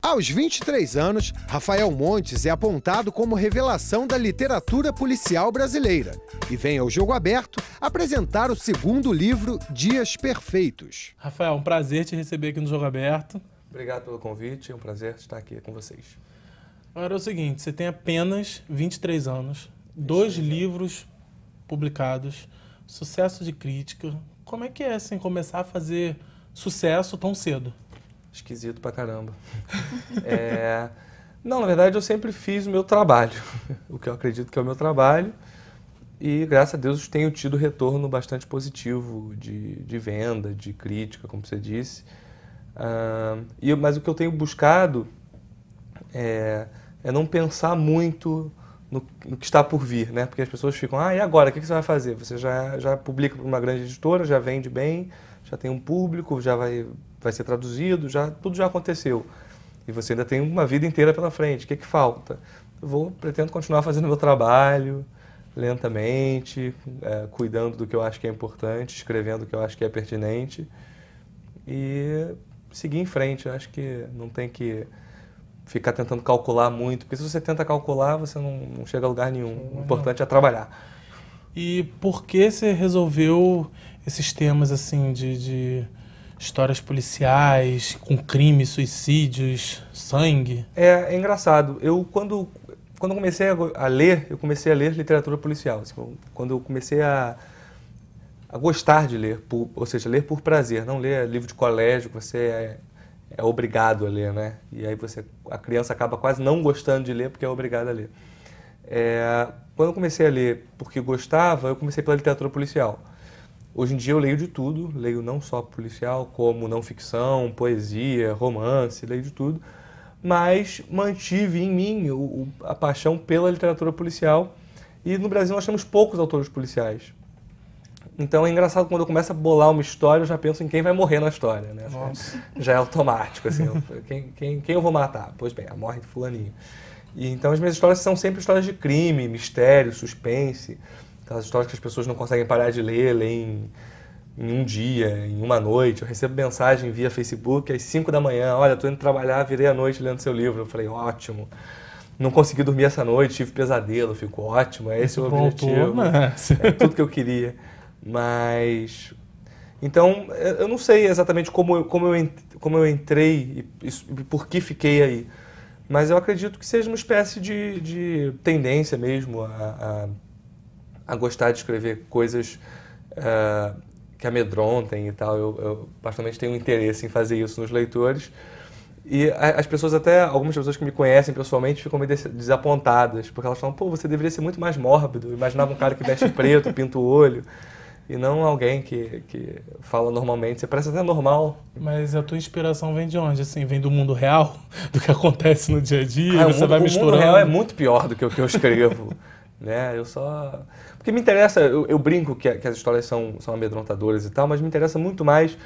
Aos 23 anos, Rafael Montes é apontado como revelação da literatura policial brasileira e vem ao Jogo Aberto apresentar o segundo livro, Dias Perfeitos. Rafael, um prazer te receber aqui no Jogo Aberto. Obrigado pelo convite, é um prazer estar aqui com vocês. Agora é o seguinte, você tem apenas 23 anos, 2 livros publicados, sucesso de crítica. Como é que é assim, começar a fazer sucesso tão cedo? Esquisito pra caramba. Não, na verdade eu sempre fiz o meu trabalho, o que eu acredito que é o meu trabalho, e graças a Deus tenho tido retorno bastante positivo de venda, de crítica, como você disse. Mas o que eu tenho buscado é não pensar muito no que está por vir, né? Porque as pessoas ficam, e agora, o que você vai fazer? Você já publica para uma grande editora, já vende bem, já tem um público, já vai ser traduzido, tudo já aconteceu. E você ainda tem uma vida inteira pela frente, o que falta? Pretendo continuar fazendo meu trabalho, lentamente, cuidando do que eu acho que é importante, escrevendo o que eu acho que é pertinente e seguir em frente. Eu acho que não tem que ficar tentando calcular muito, porque se você tenta calcular, você não chega a lugar nenhum. O importante é trabalhar. E por que você resolveu esses temas assim de histórias policiais, com crimes, suicídios, sangue? É engraçado. Quando eu comecei a ler, eu comecei a ler literatura policial. Quando eu comecei a gostar de ler, ou seja, ler por prazer, não ler livro de colégio, que você é obrigado a ler, né? E aí a criança acaba quase não gostando de ler porque é obrigada a ler. Quando eu comecei a ler porque gostava, eu comecei pela literatura policial. Hoje em dia eu leio de tudo, leio não só policial, como não ficção, poesia, romance, leio de tudo, mas mantive em mim a paixão pela literatura policial, e no Brasil nós temos poucos autores policiais. Então é engraçado, quando eu começo a bolar uma história, eu já penso em quem vai morrer na história, né? Nossa. Já é automático, assim, quem eu vou matar? Pois bem, morre de fulaninho. E então as minhas histórias são sempre histórias de crime, mistério, suspense, aquelas histórias que as pessoas não conseguem parar de ler em um dia, em uma noite. Eu recebo mensagem via Facebook às 5 da manhã, olha, estou indo trabalhar, virei a noite lendo seu livro. Eu falei, ótimo. Não consegui dormir essa noite, tive pesadelo, fico ótimo, é esse o objetivo. É tudo que eu queria. Mas, então, eu não sei exatamente como eu entrei e por que fiquei aí. Mas eu acredito que seja uma espécie de tendência mesmo a gostar de escrever coisas que amedrontem e tal. Eu basicamente tenho um interesse em fazer isso nos leitores. E as pessoas, algumas pessoas que me conhecem pessoalmente, ficam meio desapontadas, porque elas falam, pô, você deveria ser muito mais mórbido. Eu imaginava um cara que veste preto, pinta o olho, e não alguém que fala normalmente. Você parece até normal. Mas a tua inspiração vem de onde? Assim, vem do mundo real? Do que acontece no dia a dia? Você vai misturando? O mundo real é muito pior do que o que eu escrevo. Né? Porque me interessa, eu brinco que as histórias são amedrontadoras e tal, mas me interessa muito mais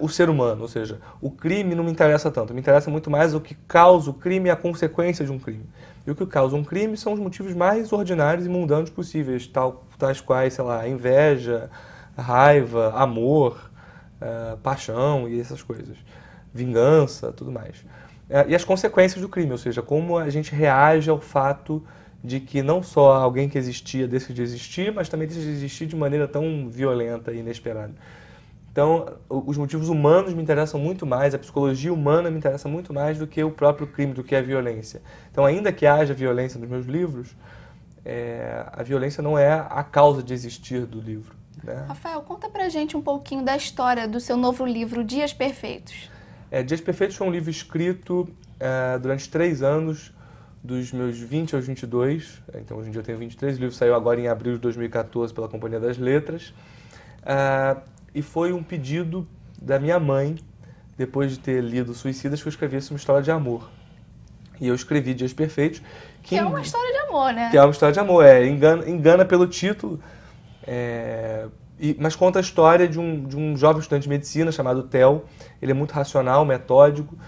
o ser humano, ou seja, o crime não me interessa tanto, me interessa muito mais o que causa o crime e a consequência de um crime. E o que causa um crime são os motivos mais ordinários e mundanos possíveis, tais quais, sei lá, inveja, raiva, amor, paixão e essas coisas, vingança, tudo mais. E as consequências do crime, ou seja, como a gente reage ao fato de que não só alguém que existia deixa de existir, mas também deixa de existir de maneira tão violenta e inesperada. Então, os motivos humanos me interessam muito mais, a psicologia humana me interessa muito mais do que o próprio crime, do que a violência. Então, ainda que haja violência nos meus livros, a violência não é a causa de existir do livro, né? Rafael, conta pra gente um pouquinho da história do seu novo livro, Dias Perfeitos. Dias Perfeitos foi um livro escrito durante 3 anos, dos meus 20 aos 22, então hoje em dia eu tenho 23, o livro saiu agora em abril de 2014 pela Companhia das Letras, e foi um pedido da minha mãe, depois de ter lido Suicidas, que eu escrevesse uma história de amor. E eu escrevi Dias Perfeitos. Que é uma história de amor, né? Que é uma história de amor, engana pelo título, mas conta a história de um jovem estudante de medicina chamado Theo. Ele é muito racional, metódico,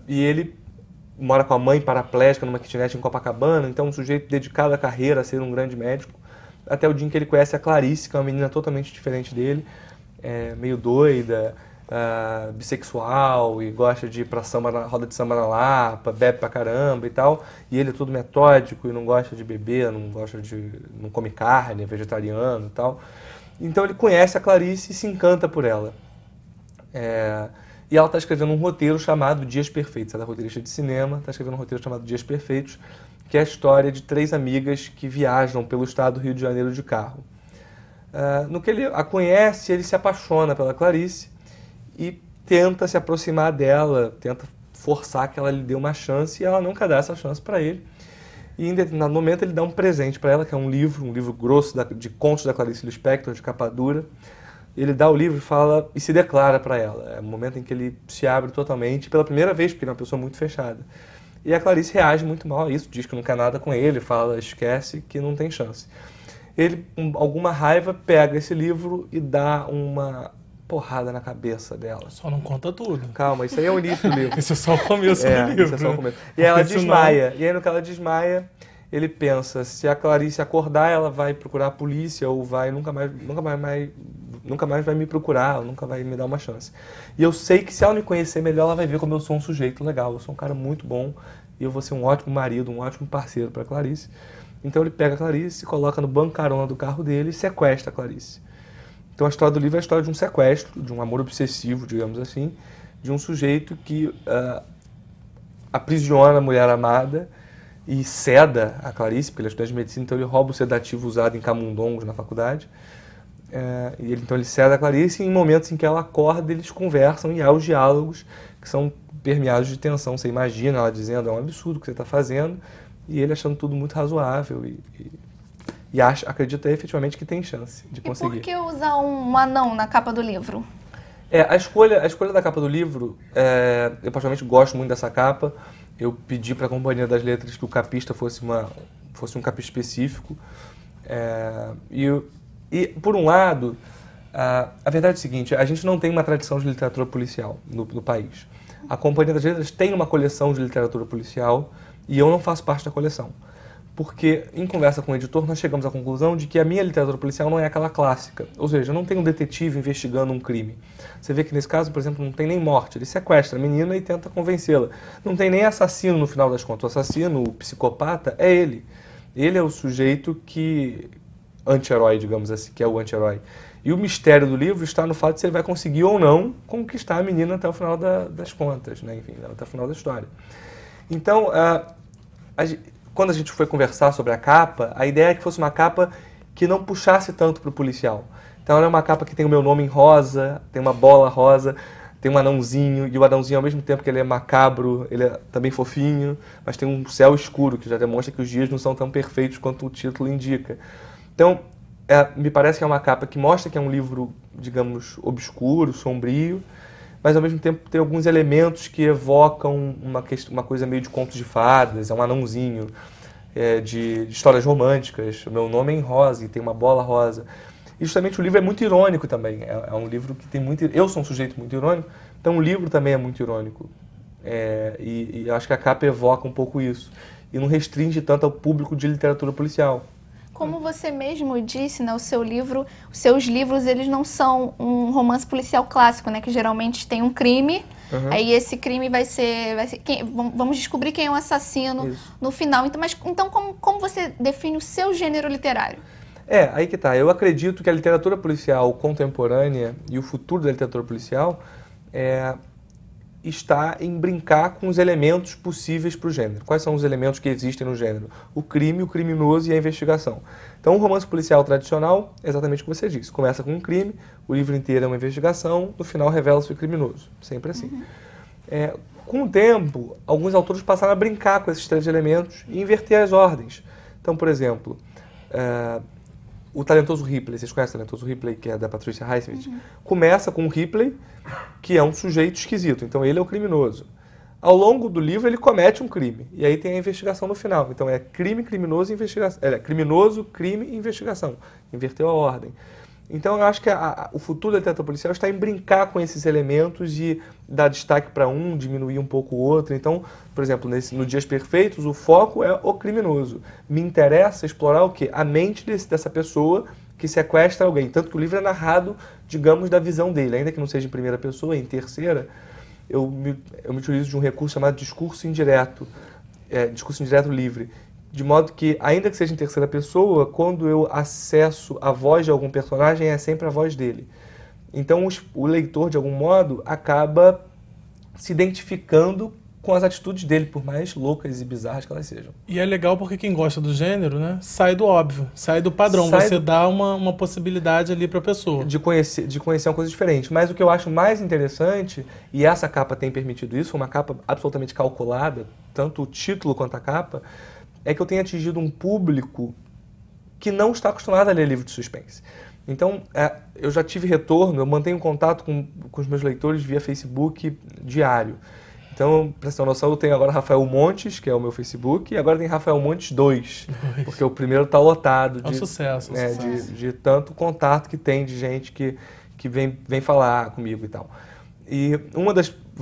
e ele mora com a mãe paraplégica numa kitnet em Copacabana, então um sujeito dedicado à carreira, a ser um grande médico, até o dia em que ele conhece a Clarice, que é uma menina totalmente diferente dele, meio doida, bissexual e gosta de ir pra samba, roda de samba na Lapa, bebe pra caramba e tal, e ele é tudo metódico e não gosta de beber, não come carne, é vegetariano e tal. Então ele conhece a Clarice e se encanta por ela. E ela está escrevendo um roteiro chamado Dias Perfeitos. Ela é roteirista de cinema, está escrevendo um roteiro chamado Dias Perfeitos, que é a história de 3 amigas que viajam pelo estado do Rio de Janeiro de carro. No que ele a conhece, ele se apaixona pela Clarice e tenta se aproximar dela, tenta forçar que ela lhe dê uma chance, e ela nunca dá essa chance para ele. E em determinado momento ele dá um presente para ela, que é um livro grosso de contos da Clarice Lispector, de capa dura. Ele dá o livro e se declara para ela. É o momento em que ele se abre totalmente, pela primeira vez, porque ele é uma pessoa muito fechada. E a Clarice reage muito mal a isso, diz que não quer nada com ele, esquece que não tem chance. Ele, com alguma raiva, pega esse livro e dá uma porrada na cabeça dela. Só não conta tudo. Calma, isso aí é o início do livro. Esse é só o começo do livro. Isso é só o começo. E ela desmaia. E aí, no que ela desmaia, ele pensa, se a Clarice acordar, ela vai procurar a polícia ou nunca mais vai me procurar, ou nunca vai me dar uma chance. E eu sei que se ela me conhecer melhor, ela vai ver como eu sou um sujeito legal, eu sou um cara muito bom e eu vou ser um ótimo marido, um ótimo parceiro para a Clarice. Então ele pega a Clarice, coloca no banco carona do carro dele e sequestra a Clarice. Então a história do livro é a história de um sequestro, de um amor obsessivo, digamos assim, de um sujeito que aprisiona a mulher amada e seda a Clarice, porque ele é estudante de medicina, então ele rouba o sedativo usado em camundongos na faculdade. Então ele ceda a Clarice e em momentos em que ela acorda, eles conversam e há os diálogos que são permeados de tensão. Você imagina ela dizendo, é um absurdo o que você está fazendo, e ele achando tudo muito razoável e acredita efetivamente que tem chance de conseguir. E por que usar um anão na capa do livro? A escolha da capa do livro, eu particularmente gosto muito dessa capa. Eu pedi para a Companhia das Letras que o capista fosse um capista específico. E, por um lado, a verdade é o seguinte, a gente não tem uma tradição de literatura policial no país. A Companhia das Letras tem uma coleção de literatura policial e eu não faço parte da coleção. Porque, em conversa com o editor, nós chegamos à conclusão de que a minha literatura policial não é aquela clássica. Ou seja, não tem um detetive investigando um crime. Você vê que nesse caso, por exemplo, não tem nem morte. Ele sequestra a menina e tenta convencê-la. Não tem nem assassino no final das contas. O assassino, o psicopata, é ele. Ele é o sujeito anti-herói, digamos assim, que é o anti-herói. E o mistério do livro está no fato de se ele vai conseguir ou não conquistar a menina até o final das contas, né? Enfim, até o final da história. Então, quando a gente foi conversar sobre a capa, a ideia é que fosse uma capa que não puxasse tanto para o policial. Então ela é uma capa que tem o meu nome em rosa, tem uma bola rosa, tem um anãozinho, e o anãozinho, ao mesmo tempo que ele é macabro, ele é também fofinho, mas tem um céu escuro, que já demonstra que os dias não são tão perfeitos quanto o título indica. Então, me parece que é uma capa que mostra que é um livro, digamos, obscuro, sombrio, mas ao mesmo tempo tem alguns elementos que evocam uma coisa meio de contos de fadas, é um anãozinho, de histórias românticas, o meu nome é em rosa e tem uma bola rosa. E justamente o livro é muito irônico também, é um livro que tem muito... Eu sou um sujeito muito irônico, então o livro também é muito irônico. E acho que a capa evoca um pouco isso, e não restringe tanto ao público de literatura policial. Como você mesmo disse, né, os seus livros, eles não são um romance policial clássico, né, que geralmente tem um crime, aí esse crime vai ser vamos descobrir quem é o assassino no final. Então como você define o seu gênero literário? Aí que tá. Eu acredito que a literatura policial contemporânea e o futuro da literatura policial está em brincar com os elementos possíveis para o gênero. Quais são os elementos que existem no gênero? O crime, o criminoso e a investigação. Então, o romance policial tradicional é exatamente o que você disse. Começa com um crime, o livro inteiro é uma investigação, no final revela-se o criminoso. Sempre assim. Com o tempo, alguns autores passaram a brincar com esses 3 elementos e inverter as ordens. Então, por exemplo, o Talentoso Ripley, vocês conhecem o Talentoso Ripley, que é da Patricia Highsmith? Começa com o Ripley, que é um sujeito esquisito, então ele é o criminoso. Ao longo do livro ele comete um crime, e aí tem a investigação no final. Então é crime, criminoso e investigação. Criminoso, crime e investigação. Inverteu a ordem. Então eu acho que o futuro da literatura policial está em brincar com esses elementos e dar destaque para um, diminuir um pouco o outro. Então, por exemplo, no Dias Perfeitos, o foco é o criminoso. Me interessa explorar o quê? A mente dessa pessoa que sequestra alguém. Tanto que o livro é narrado, digamos, da visão dele, ainda que não seja em primeira pessoa, em terceira, eu me utilizo de um recurso chamado discurso indireto livre, de modo que, ainda que seja em terceira pessoa, quando eu acesso a voz de algum personagem, é sempre a voz dele. Então, o leitor, de algum modo, acaba se identificando com as atitudes dele, por mais loucas e bizarras que elas sejam. E é legal porque quem gosta do gênero, né, sai do óbvio, sai do padrão. Você dá uma possibilidade ali para a pessoa. De conhecer uma coisa diferente. Mas o que eu acho mais interessante, e essa capa tem permitido isso, foi uma capa absolutamente calculada, tanto o título quanto a capa, é que eu tenho atingido um público que não está acostumado a ler livro de suspense. Então, eu já tive retorno, eu mantenho contato com os meus leitores via Facebook diário. Então, para você ter uma noção, eu tenho agora Rafael Montes, que é o meu Facebook, e agora tem Rafael Montes 2, porque o primeiro está lotado é um sucesso. De tanto contato que tem de gente que vem falar comigo e tal. E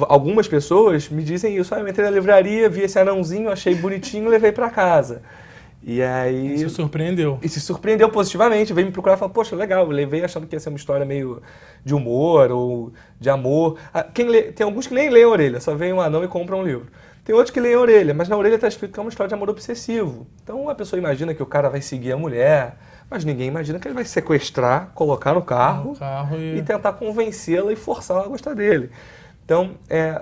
algumas pessoas me dizem isso, eu entrei na livraria, vi esse anãozinho, achei bonitinho e levei para casa. E aí... Se surpreendeu. E se surpreendeu positivamente, veio me procurar e falou, poxa, legal, eu levei achando que ia ser uma história meio de humor ou de amor. Tem alguns que nem leem a orelha, só veem um anão e compram um livro. Tem outros que leem a orelha, mas na orelha está escrito que é uma história de amor obsessivo. Então a pessoa imagina que o cara vai seguir a mulher, mas ninguém imagina que ele vai sequestrar, colocar no carro e tentar convencê-la e forçá-la a gostar dele. Então,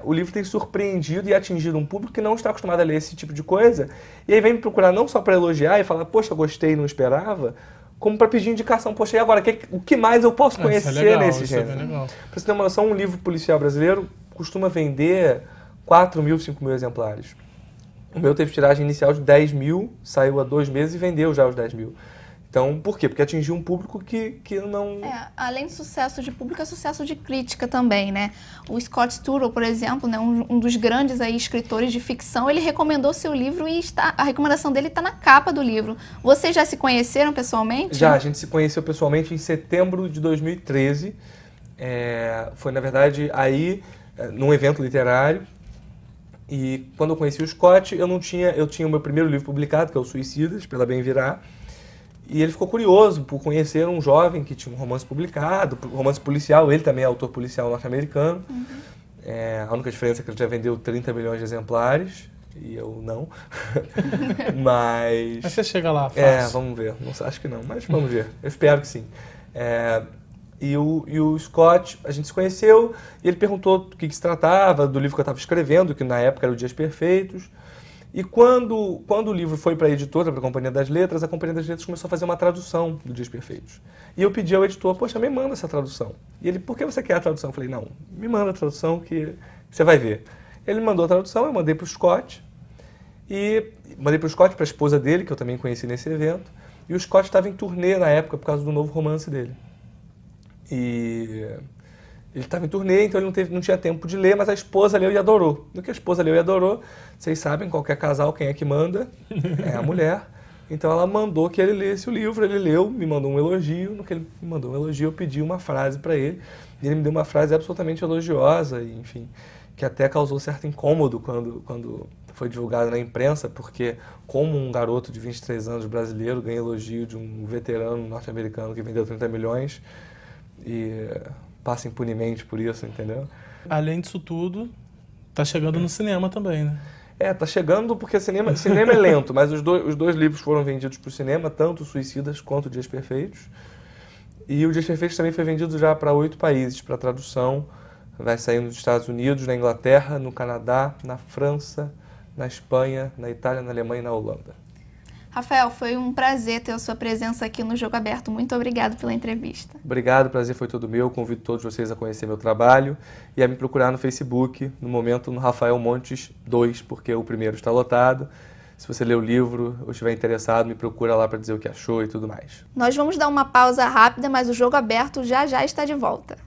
o livro tem surpreendido e atingido um público que não está acostumado a ler esse tipo de coisa. E aí vem me procurar não só para elogiar e falar, poxa, gostei, não esperava, como para pedir indicação. Poxa, e agora, o que mais eu posso conhecer nesse gênero? Para você ter uma noção, um livro policial brasileiro costuma vender 4 mil, 5 mil exemplares. O meu teve tiragem inicial de 10 mil, saiu há 2 meses e vendeu já os 10 mil. Então, por quê? Porque atingiu um público que não... além de sucesso de público, é sucesso de crítica também, né? O Scott Turow, por exemplo, né, um dos grandes aí escritores de ficção, ele recomendou seu livro e a recomendação dele está na capa do livro. Vocês já se conheceram pessoalmente? Já, a gente se conheceu pessoalmente em setembro de 2013. Foi, na verdade, aí, num evento literário. E quando eu conheci o Scott, eu tinha o meu primeiro livro publicado, que é o Suicidas, pela Bem Virar. E ele ficou curioso por conhecer um jovem que tinha um romance publicado, romance policial, ele também é autor policial norte-americano. Uhum. A única diferença é que ele já vendeu 30 milhões de exemplares, e eu não. Mas você chega lá, fácil. Vamos ver. Não, acho que não, mas vamos ver. Eu espero que sim. E o Scott, a gente se conheceu, e ele perguntou do que se tratava, do livro que eu estava escrevendo, que na época era o Dias Perfeitos. E quando o livro foi para a editora, para a Companhia das Letras, a Companhia das Letras começou a fazer uma tradução do Dias Perfeitos. E eu pedi ao editor, poxa, me manda essa tradução. E ele, por que você quer a tradução? Eu falei, não, me manda a tradução que você vai ver. Ele me mandou a tradução, eu mandei para o Scott, para a esposa dele, que eu também conheci nesse evento, e o Scott estava em turnê na época por causa do novo romance dele. E ele estava em turnê, então ele não tinha tempo de ler, mas a esposa leu e adorou. No que a esposa leu e adorou, vocês sabem, qualquer casal, quem é que manda? É a mulher. Então ela mandou que ele lesse o livro, ele leu, me mandou um elogio. No que ele me mandou um elogio, eu pedi uma frase para ele. E ele me deu uma frase absolutamente elogiosa, e, enfim, que até causou certo incômodo quando foi divulgado na imprensa, porque como um garoto de 23 anos brasileiro ganha elogio de um veterano norte-americano que vendeu 30 milhões e passa impunemente por isso, entendeu? Além disso tudo, tá chegando no cinema também, né? Tá chegando porque cinema é lento, mas os dois livros foram vendidos para o cinema, tanto Suicidas quanto Dias Perfeitos. E o Dias Perfeitos também foi vendido já para 8 países, para tradução. Vai sair nos Estados Unidos, na Inglaterra, no Canadá, na França, na Espanha, na Itália, na Alemanha e na Holanda. Rafael, foi um prazer ter a sua presença aqui no Jogo Aberto. Muito obrigado pela entrevista. Obrigado, o prazer foi todo meu. Convido todos vocês a conhecer meu trabalho e a me procurar no Facebook, no momento no Rafael Montes 2, porque o primeiro está lotado. Se você ler o livro ou estiver interessado, me procura lá para dizer o que achou e tudo mais. Nós vamos dar uma pausa rápida, mas o Jogo Aberto já está de volta.